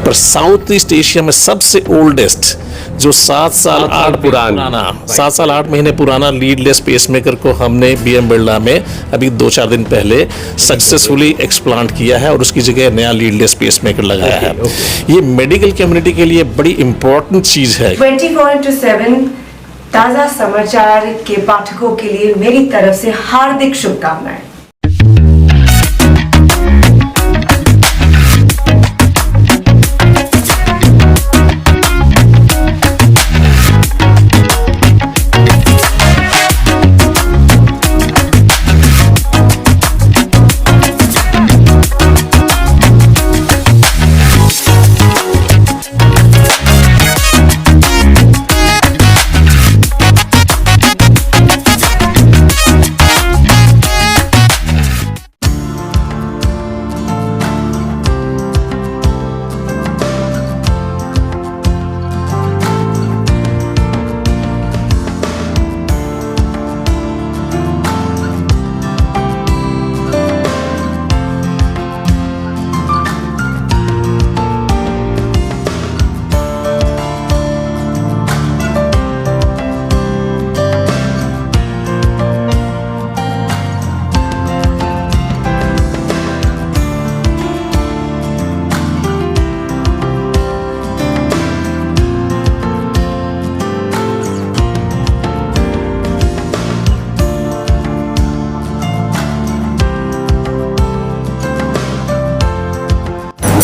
पर south east Asia में सबसे ओल्डेस्ट जो 7 साल 8 महीने पुराना लीडलेस पेसमेकर को हमने बीएम बिरला में अभी 2-4 दिन पहले सक्सेसफुली एक्सप्लांट किया है और उसकी जगह नया लीडलेस पेसमेकर लगाया है। ये मेडिकल कम्युनिटी के लिए बड़ी इंपॉर्टेंट चीज है। 24/7 ताजा समाचार के पाठकों के लिए मेरी तरफ से हार्दिक शुभकामनाएं।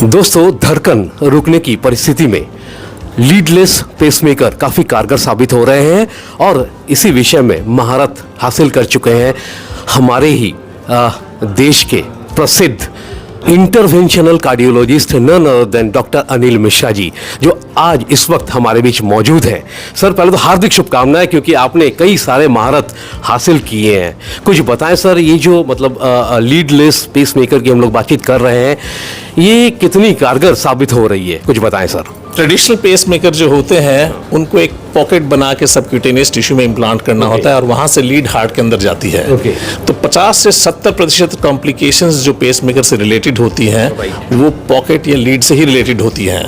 दोस्तों, धड़कन रुकने की परिस्थिति में लीडलेस पेसमेकर काफ़ी कारगर साबित हो रहे हैं और इसी विषय में महारत हासिल कर चुके हैं हमारे ही देश के प्रसिद्ध interventional cardiologist none other than doctor Anil Mishra ji, जो आज इस वक्त हमारे बीच मौजूद हैं। सर, पहले तो हार्दिक शुभकामनाएं, क्योंकि आपने कई सारे महारत हासिल किए हैं। कुछ बताएं सर, ये जो मतलब लीडलेस पेसमेकर की हम लोग बातचीत कर रहे हैं, ये कितनी कारगर साबित हो रही है, कुछ बताएं सर। ट्रेडिशनल पेसमेकर जो होते हैं उनको एक पॉकेट बना के सबक्यूटेनियस टिश्यू में इम्प्लांट करना होता है और वहाँ से लीड हार्ट के अंदर जाती है। तो 50 से 70% कॉम्प्लिकेशंस जो पेसमेकर से रिलेटेड होती हैं वो पॉकेट या लीड से ही रिलेटेड होती हैं।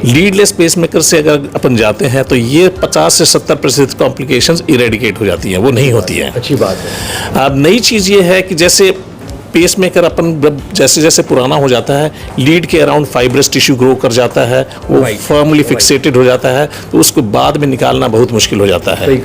लीडलेस पेसमेकर से अगर अपन जाते हैं तो ये 50 से 70% कॉम्प्लिकेशंस इरेडिकेट हो जाती हैं, वो नहीं होती हैं। अच्छी बात है। अब नई चीज़ ये है कि जैसे पेसमेकर अपन जैसे जैसे पुराना हो जाता है, लीड के अराउंड फाइब्रस टिश्यू ग्रो कर जाता है, वो फर्मली फिक्सेटेड हो जाता है, तो उसको बाद में निकालना बहुत मुश्किल हो जाता है।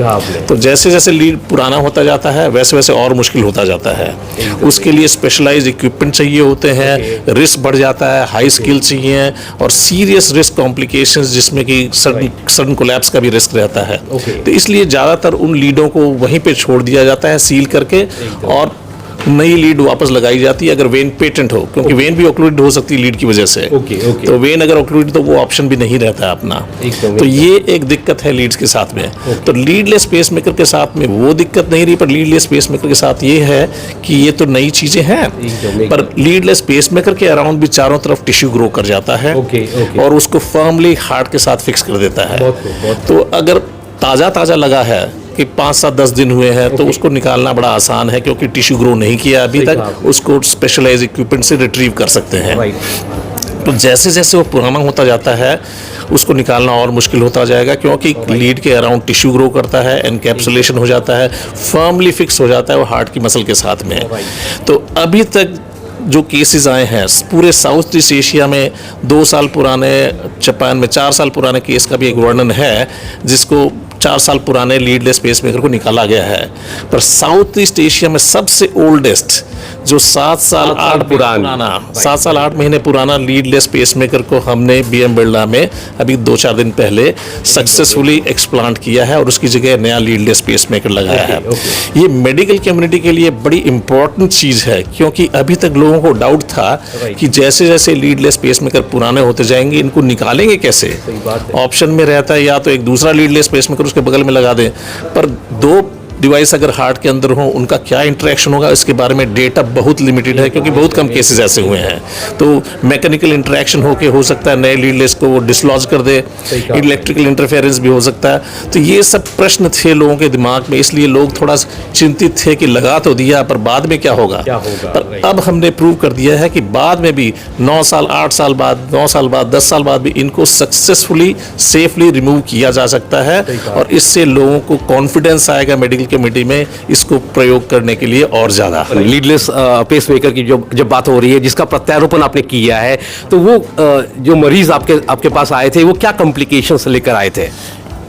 तो जैसे जैसे लीड पुराना होता जाता है वैसे वैसे और मुश्किल होता जाता है। उसके लिए स्पेशलाइज्ड इक्विपमेंट चाहिए होते हैं, रिस्क बढ़ जाता है, हाई स्किल चाहिए और सीरियस रिस्क कॉम्प्लिकेशंस जिसमें कि सडन कोलैप्स का भी रिस्क रहता है। तो इसलिए ज़्यादातर उन लीडों को वहीं पे छोड़ दिया जाता है सील करके और नई लीड वापस लगाई जाती है अगर वेन पेटेंट हो, क्योंकि वेन भी ऑक्लूडेड हो सकती है लीड की वजह से। तो वेन अगर ऑक्लूडेड तो वो ऑप्शन भी नहीं रहता है अपना। तो ये एक दिक्कत है लीड्स के साथ में। तो लीडलेस पेसमेकर के साथ में वो दिक्कत नहीं रही, पर लीडलेस पेसमेकर के साथ ये है कि ये तो नई चीजें हैं, पर लीडलेस पेसमेकर के अराउंड भी चारों तरफ टिश्यू ग्रो कर जाता है और उसको फर्मली हार्ट के साथ फिक्स कर देता है। तो अगर ताज़ा लगा है कि 5-7-10 दिन हुए हैं तो उसको निकालना बड़ा आसान है, क्योंकि टिश्यू ग्रो नहीं किया अभी तक, उसको स्पेशलाइज्ड इक्विपमेंट से रिट्रीव कर सकते हैं। तो जैसे जैसे वो पुराना होता जाता है उसको निकालना और मुश्किल होता जाएगा, क्योंकि लीड के अराउंड टिश्यू ग्रो करता है, एनकैप्सुलेशन हो जाता है, फर्मली फिक्स हो जाता है वो हार्ट की मसल के साथ में। तो अभी तक जो केसेस आए हैं पूरे साउथ ईस्ट एशिया में 2 साल पुराने, जापान में 4 साल पुराने केस का भी एक वर्णन है जिसको 4 साल पुराने लीडलेस पेसमेकर को निकाला गया है। पर साउथ ईस्ट एशिया में सबसे ओल्डेस्ट जो 7 साल 8 महीने पुराना लीडलेस पेसमेकर को हमने बीएम बिरला में अभी 2-4 दिन पहले सक्सेसफुली एक्सप्लांट किया है और उसकी जगह नया लीडलेस पेसमेकर लगाया है। ये मेडिकल कम्युनिटी के लिए बड़ी इंपॉर्टेंट चीज़ है, क्योंकि अभी तक लोगों को डाउट था कि जैसे जैसे लीडलेस पेसमेकर पुराने होते जाएंगे इनको निकालेंगे कैसे। ऑप्शन में रहता है या तो एक दूसरा लीडलेस पेसमेकर उसके बगल में लगा दें, पर 2 डिवाइस अगर हार्ट के अंदर हो उनका क्या इंटरेक्शन होगा, इसके बारे में डेटा बहुत लिमिटेड है, क्योंकि बहुत कम केसेस ऐसे हुए हैं। तो मैकेनिकल इंटरेक्शन होके हो सकता है नए लीडलेस को वो डिसलॉज कर दे, इलेक्ट्रिकल इंटरफेरेंस भी हो सकता है। तो ये सब प्रश्न थे लोगों के दिमाग में, इसलिए लोग थोड़ा चिंतित थे कि लगा तो दिया पर बाद में क्या होगा। पर अब हमने प्रूव कर दिया है कि बाद में भी 9 साल 8 साल बाद 9 साल बाद 10 साल बाद भी इनको सक्सेसफुली सेफली रिमूव किया जा सकता है, और इससे लोगों को कॉन्फिडेंस आएगा मेडिकल कम्युनिटी में इसको प्रयोग करने के लिए और ज़्यादा। लीडलेस पेसमेकर की जब बात हो रही है, जिसका प्रत्यारोपण आपने किया है, तो वो जो मरीज आपके पास आए थे वो क्या कॉम्प्लिकेशंस लेकर आए थे?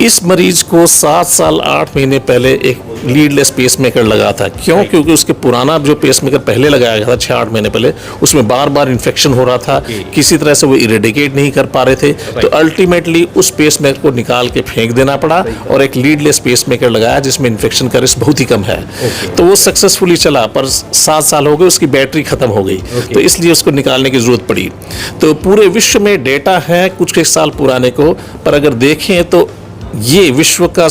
इस मरीज को 7 साल 8 महीने पहले एक लीडलेस पेसमेकर लगा था। क्यों? क्योंकि उसके पुराना जो पेसमेकर पहले लगाया गया था 6-8 महीने पहले, उसमें बार बार इन्फेक्शन हो रहा था, किसी तरह से वो इरेडिकेट नहीं कर पा रहे थे। तो अल्टीमेटली उस पेसमेकर को निकाल के फेंक देना पड़ा और एक लीडलेस पेसमेकर लगाया जिसमें इन्फेक्शन का रिस्क बहुत ही कम है। तो वो सक्सेसफुली चला, पर 7 साल हो गए, उसकी बैटरी खत्म हो गई, तो इसलिए उसको निकालने की जरूरत पड़ी। तो पूरे विश्व में डेटा है कुछ एक साल पुराने को, पर अगर देखें तो ये विश्व का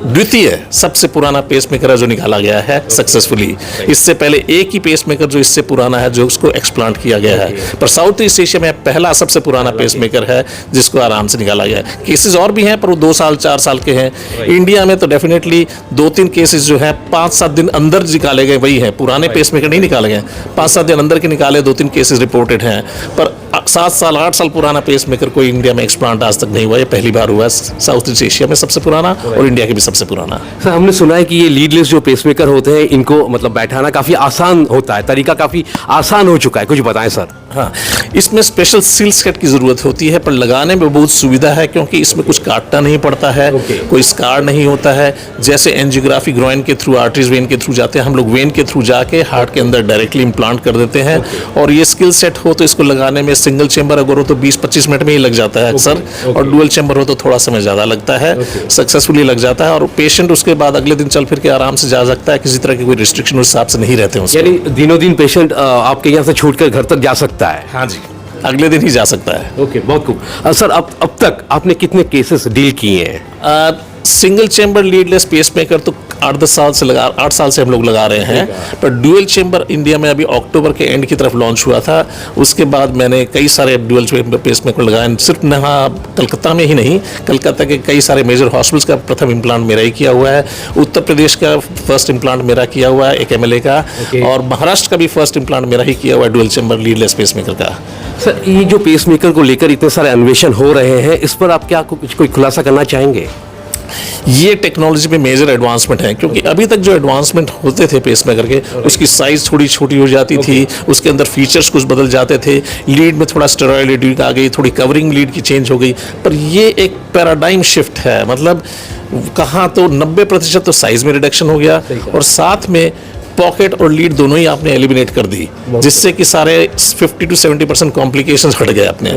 द्वितीय सबसे पुराना पेसमेकर है जो निकाला गया है सक्सेसफुली। इससे पहले एक ही पेसमेकर जो इससे पुराना है जो उसको एक्सप्लांट किया गया है, पर साउथ ईस्ट एशिया में पहला सबसे पुराना पेसमेकर है जिसको आराम से निकाला गया है। केसेस और भी हैं पर वो 2 साल 4 साल के हैं। इंडिया में तो डेफिनेटली 2-3 केसेस जो है 5-7 दिन अंदर निकाले गए वही हैं, पुराने पेसमेकर नहीं निकाले गए। 5-7 दिन अंदर के निकाले 2-3 केसेस रिपोर्टेड हैं, पर 7 साल 8 साल पुराना पेसमेकर कोई इंडिया में एक्सप्लांट आज तक नहीं हुआ। ये पहली बार हुआ है साउथ ईस्ट एशिया में सबसे पुराना, और इंडिया के भी सबसे पुराना। सर, हमने सुना है कि ये लीडलेस जो पेसमेकर होते हैं इनको मतलब बैठाना काफी आसान होता है, तरीका काफी आसान हो चुका है, कुछ बताएं सर। हाँ, इसमें स्पेशल सील सेट की ज़रूरत होती है, पर लगाने में बहुत सुविधा है क्योंकि इसमें कुछ काटना नहीं पड़ता है, कोई स्कार नहीं होता है। जैसे एंजियोग्राफी ग्रोइन के थ्रू, आर्टरीज वेन के थ्रू जाते हैं, हम लोग वेन के थ्रू जाके हार्ट के अंदर डायरेक्टली इम्प्लांट कर देते हैं। और ये स्किल सेट हो तो इसको लगाने में सिंगल चेंबर अगर हो तो 20-25 मिनट में ही लग जाता है अक्सर, और डुअल चेंबर हो तो थोड़ा समय ज़्यादा लगता है। सक्सेसफुली लग जाता है और पेशेंट उसके बाद अगले दिन चल फिर के आराम से जा सकता है, किसी तरह की कोई रिस्ट्रिक्शन उस हिसाब से नहीं रहते हैं। यानी दिनों दिन पेशेंट आपके यहाँ से छूटकर घर तक जा सकता है? हाँ जी, अगले दिन ही जा सकता है। ओके, बहुत खूब। सर, अब तक आपने कितने केसेस डील किए हैं? सिंगल चेंबर लीडलेस पेसमेकर तो 8 साल से हम लोग लगा रहे हैं, पर डुअल चेंबर इंडिया में अभी अक्टूबर के एंड की तरफ लॉन्च हुआ था। उसके बाद मैंने कई सारे डुअल चेंबर पेसमेकर लगाए, सिर्फ यहाँ कलकत्ता में ही नहीं, कलकत्ता के कई सारे मेजर हॉस्पिटल्स का प्रथम इम्प्लांट मेरा ही किया हुआ है, उत्तर प्रदेश का फर्स्ट इम्प्लांट मेरा किया हुआ है एक MLA का, और महाराष्ट्र का भी फर्स्ट इम्प्लांट मेरा ही किया हुआ है डुअल चेंबर लीडलेस पेसमेकर का। सर, ये जो पेसमेकर को लेकर इतने सारे अन्वेषण हो रहे हैं, इस पर आप क्या कोई खुलासा करना चाहेंगे? ये टेक्नोलॉजी में मेजर एडवांसमेंट है, क्योंकि अभी तक जो एडवांसमेंट होते थे पेसमेकर के, उसकी साइज थोड़ी छोटी हो जाती थी, उसके अंदर फीचर्स कुछ बदल जाते थे, लीड में थोड़ा स्टेरॉयड लीड आ गई, थोड़ी कवरिंग लीड की चेंज हो गई। पर ये एक पैराडाइम शिफ्ट है, मतलब कहाँ तो 90% तो साइज में रिडक्शन हो गया, और साथ में पॉकेट और लीड दोनों ही आपने एलिमिनेट कर दी, जिससे कि सारे 50 to 70% कॉम्प्लिकेशंस हट गए अपने।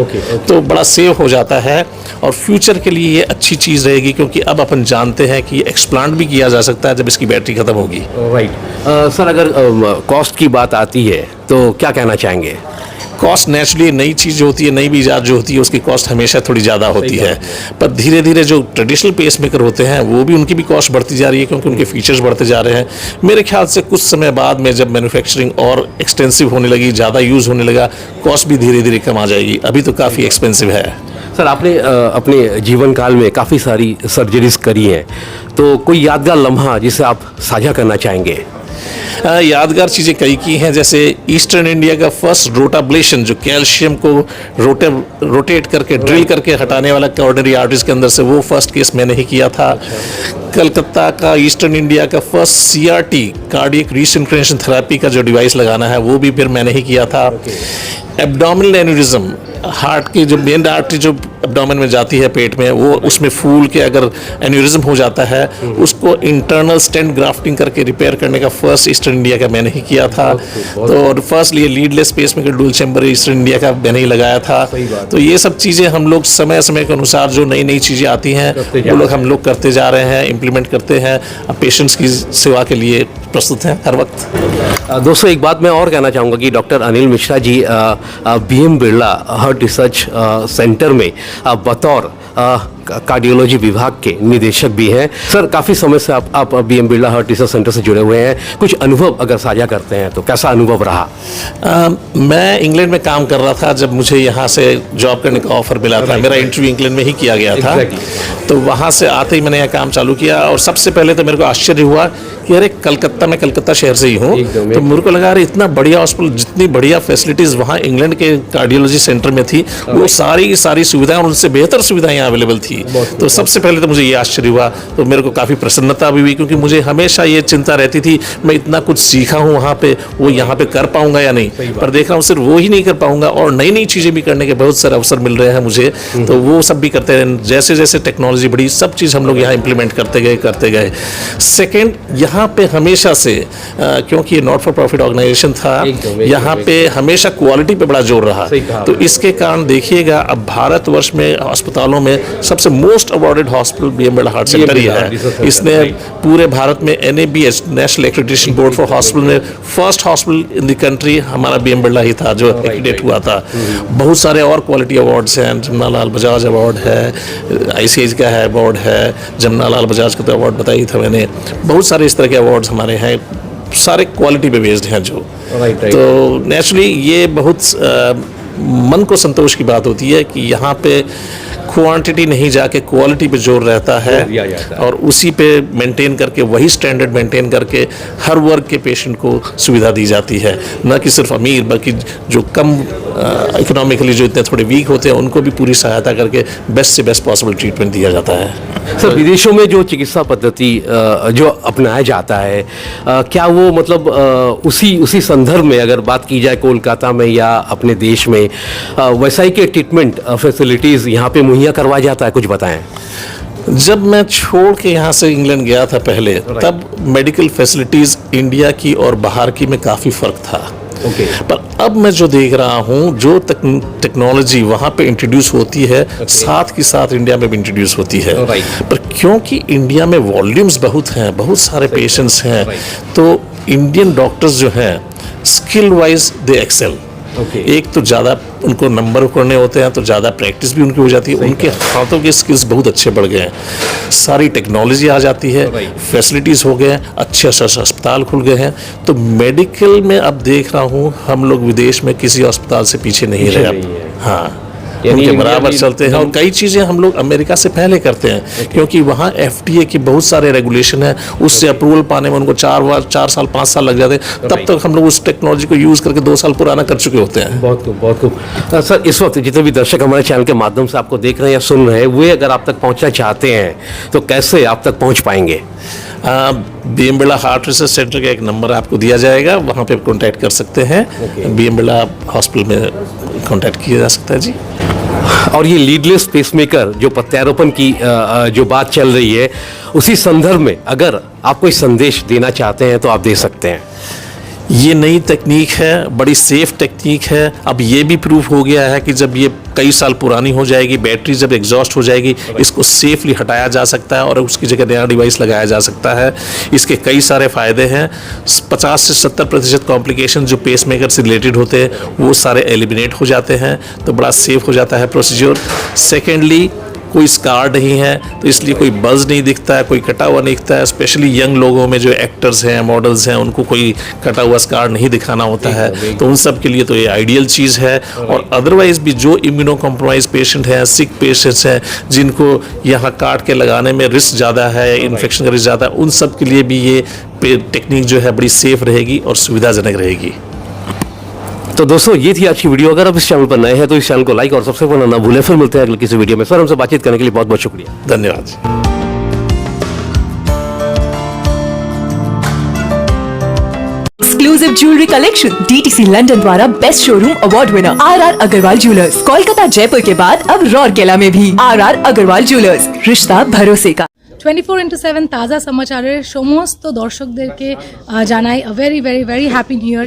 तो बड़ा सेव हो जाता है, और फ्यूचर के लिए ये अच्छी चीज़ रहेगी, क्योंकि अब अपन जानते हैं कि एक्सप्लांट भी किया जा सकता है जब इसकी बैटरी खत्म होगी। राइट। सर, अगर कॉस्ट की बात आती है तो क्या कहना चाहेंगे? कॉस्ट नेचुरली नई चीज़ होती है, नई भी इजाद जो होती है उसकी कॉस्ट हमेशा थोड़ी ज़्यादा होती है, पर धीरे धीरे जो ट्रेडिशनल पेसमेकर होते हैं वो भी उनकी भी कॉस्ट बढ़ती जा रही है, क्योंकि उनके फीचर्स बढ़ते जा रहे हैं। मेरे ख्याल से कुछ समय बाद में जब मैन्युफैक्चरिंग और एक्सटेंसिव होने लगी, ज़्यादा यूज़ होने लगा, कॉस्ट भी धीरे धीरे कम आ जाएगी। अभी तो काफ़ी एक्सपेंसिव है। सर, आपने अपने जीवन काल में काफ़ी सारी सर्जरीज करी हैं, तो कोई यादगार लम्हा जिसे आप साझा करना चाहेंगे? यादगार चीज़ें कई की हैं, जैसे ईस्टर्न इंडिया का फर्स्ट रोटाब्लेशन, जो कैल्शियम को रोटेट करके ड्रिल करके हटाने वाला कॉर्डनरी आर्टरीज के अंदर से, वो फर्स्ट केस मैंने ही किया था। कलकत्ता का ईस्टर्न इंडिया का फर्स्ट CRT कार्डियक रीसिंक्रोनाइजेशन थेरेपी का जो डिवाइस लगाना है वो भी फिर मैंने ही किया था। एब्डोमिनल एन्यूरिज्म, हार्ट की जो मेन आर्टरी जो एब्डोमेन में जाती है पेट में, वो उसमें फूल के अगर एन्यूरिज्म हो जाता है, उसको इंटरनल स्टेंट ग्राफ्टिंग करके रिपेयर करने का फर्स्ट ईस्टर्न इंडिया का मैंने ही किया था। तो फर्स्ट ये leadless pacemaker dual chamber eastern India का मैंने ही लगाया था। तो ये सब चीज़ें हम लोग समय समय के अनुसार जो नई नई चीज़ें आती हैं वो लोग हम लोग करते जा रहे हैं, इम्प्लीमेंट करते हैं, पेशेंट्स की सेवा के लिए प्रस्तुत हैं हर वक्त। दोस्तों, एक बात मैं और कहना चाहूँगा कि डॉक्टर अनिल मिश्रा जी BM Birla heart research centre में बतौर कार्डियोलॉजी विभाग के निदेशक भी हैं। सर, काफ़ी समय से आप BM Birla heart research centre से जुड़े हुए हैं, कुछ अनुभव अगर साझा करते हैं तो कैसा अनुभव रहा? मैं इंग्लैंड में काम कर रहा था जब मुझे यहाँ से जॉब करने का ऑफर मिला था। मेरा इंटरव्यू इंग्लैंड में ही किया गया था। तो वहाँ से आते ही मैंने यह काम चालू किया और सबसे पहले तो मेरे को आश्चर्य हुआ कि अरे कलकत्ता, मैं कलकत्ता शहर से ही हूँ, तो मेरे को लगा अरे इतना बढ़िया हॉस्पिटल, जितनी बढ़िया फैसिलिटीज़ वहाँ इंग्लैंड के कार्डियोलॉजी सेंटर में थी, वो सारी सुविधाएं और उनसे बेहतर सुविधाएं यहाँ अवेलेबल थी। तो सबसे पहले तो मुझे ये आश्चर्य हुआ, तो मेरे को काफ़ी प्रसन्नता भी हुई, क्योंकि मुझे हमेशा ये चिंता रहती थी मैं इतना कुछ सीखा हूँ वहाँ पे, वो यहाँ पे कर पाऊंगा या नहीं। पर देख रहा हूँ सिर्फ वो ही नहीं कर पाऊंगा और नई नई चीज़ें भी करने के बहुत सारे अवसर मिल रहे हैं मुझे, तो वो सब भी करते हैं। जैसे जैसे टेक्नोलॉजी बढ़ी, सब चीज़ हम लोग यहाँ इंप्लीमेंट करते गए। सेकेंड, यहाँ पे हमेशा से क्योंकि ये नॉट फॉर प्रॉफिट ऑर्गेनाइजेशन था, यहाँ पे हमेशा क्वालिटी पे बड़ा जोर रहा। तो इसके कारण देखिएगा अब भारतवर्ष में अस्पतालों में सबसे most awarded hospital BM Birla heart centre ही है। इसने पूरे भारत में NABH national accreditation board for hospital में first hospital in the country हमारा बीएम बिरला ही था जो एक्रेडिट हुआ था। बहुत सारे और क्वालिटी अवार्ड्स हैं, जमनालाल बजाज अवार्ड है, ICH का है अवार्ड है, जमनालाल बजाज का तो अवार्ड बताई था मैंने। बहुत सारे इस तरह के अवार्ड्स हमारे हैं, सारे क्वालिटी पे बेस्ड हैं जो। तो नेचुरली ये बहुत मन को संतोष की बात होती है कि यहाँ पे क्वांटिटी नहीं जाके क्वालिटी पे जोर रहता है और उसी पे मेंटेन करके, वही स्टैंडर्ड मेंटेन करके हर वर्ग के पेशेंट को सुविधा दी जाती है। न कि सिर्फ अमीर, बल्कि जो कम इकोनॉमिकली जो इतने थोड़े वीक होते हैं उनको भी पूरी सहायता करके बेस्ट से बेस्ट पॉसिबल ट्रीटमेंट दिया जाता है। सर, विदेशों में जो चिकित्सा पद्धति जो अपनाया जाता है, क्या वो मतलब उसी संदर्भ में अगर बात की जाए कोलकाता में या अपने देश में वैसा ही के ट्रीटमेंट फैसिलिटीज़ यहाँ पे मुहैया करवाया जाता है? कुछ बताएं। जब मैं छोड़ के यहाँ से इंग्लैंड गया था पहले, तब मेडिकल फैसिलिटीज़ इंडिया की और बाहर की में काफ़ी फ़र्क था। पर अब मैं जो देख रहा हूँ, जो टेक्नोलॉजी वहाँ पे इंट्रोड्यूस होती है, साथ के साथ इंडिया में भी इंट्रोड्यूस होती है। पर क्योंकि इंडिया में वॉल्यूम्स बहुत हैं, बहुत सारे पेशेंट्स हैं, तो इंडियन डॉक्टर्स जो हैं स्किल वाइज दे एक्सेल। एक तो ज़्यादा उनको नंबर करने होते हैं, तो ज़्यादा प्रैक्टिस भी उनकी हो जाती है, उनके हाथों के स्किल्स बहुत अच्छे बढ़ गए हैं, सारी टेक्नोलॉजी आ जाती है, फैसिलिटीज़ हो गए हैं, अच्छे अस्पताल खुल गए हैं। तो मेडिकल में अब देख रहा हूँ हम लोग विदेश में किसी अस्पताल से पीछे नहीं रहे अब। हाँ, उनके बराबर चलते हैं और कई चीज़ें हम लोग अमेरिका से पहले करते हैं, क्योंकि वहाँ FDA के बहुत सारे रेगुलेशन है, उससे अप्रूवल पाने में उनको 4 साल 5 साल लग जाते हैं। तब तक हम लोग उस टेक्नोलॉजी को यूज़ करके 2 साल पुराना कर चुके होते हैं। बहुत खूब। सर, इस वक्त जितने भी दर्शक हमारे चैनल के माध्यम से आपको देख रहे हैं या सुन रहे हैं, वे अगर आप तक पहुँचना चाहते हैं तो कैसे आप तक पहुँच पाएंगे? BM Birla heart research centre का एक नंबर आपको दिया जाएगा, वहाँ पे कॉन्टैक्ट कर सकते हैं। बीएम बिरला हॉस्पिटल में कॉन्टैक्ट किया जा सकता है जी। और ये लीडलेस पेसमेकर जो प्रत्यारोपण की जो बात चल रही है, उसी संदर्भ में अगर आप कोई संदेश देना चाहते हैं तो आप दे सकते हैं। ये नई तकनीक है, बड़ी सेफ टेक्निक है। अब ये भी प्रूफ हो गया है कि जब ये कई साल पुरानी हो जाएगी, बैटरी जब एग्जॉस्ट हो जाएगी, इसको सेफली हटाया जा सकता है और उसकी जगह नया डिवाइस लगाया जा सकता है। इसके कई सारे फ़ायदे हैं। 50 से 70% कॉम्प्लिकेशन जो पेसमेकर से रिलेटेड होते हैं वो सारे एलिमिनेट हो जाते हैं, तो बड़ा सेफ हो जाता है प्रोसीजर। सेकेंडली, कोई स्कार नहीं है, तो इसलिए कोई बज़ नहीं दिखता है, कोई कटा हुआ नहीं दिखता है। स्पेशली यंग लोगों में जो एक्टर्स हैं, मॉडल्स हैं, उनको कोई कटा हुआ स्कार नहीं दिखाना होता है, तो उन सब के लिए तो ये आइडियल चीज़ है। और अदरवाइज भी जो इम्यूनो कॉम्प्रोमाइज पेशेंट हैं, सिक पेशेंट्स हैं, जिनको यहाँ काट के लगाने में रिस्क ज़्यादा है, इन्फेक्शन का रिस्क ज़्यादा है, उन सब के लिए भी ये टेक्निक जो है बड़ी सेफ रहेगी और सुविधाजनक रहेगी। तो दोस्तों, ये थी आज की वीडियो। अगर आप इस चैनल पर नए हैं तो इस चैनल को लाइक और सब्सक्राइब करना ना भूलें। फिर मिलते हैं अगले किसी वीडियो में। सर, हमसे बातचीत करने के लिए बहुत बहुत शुक्रिया। धन्यवाद। Exclusive jewellery collection DTC London द्वारा best showroom award winner RR Agarwal jewellers, Kolkata Jaipur के बाद अब रौरकेला में भी RR अग्रवाल ज्वेलर्स, रिश्ता भरोसे का। 24/7 তাজা সমাচারের সমস্ত দর্শকদেরকে জানাই a very very very happy new year.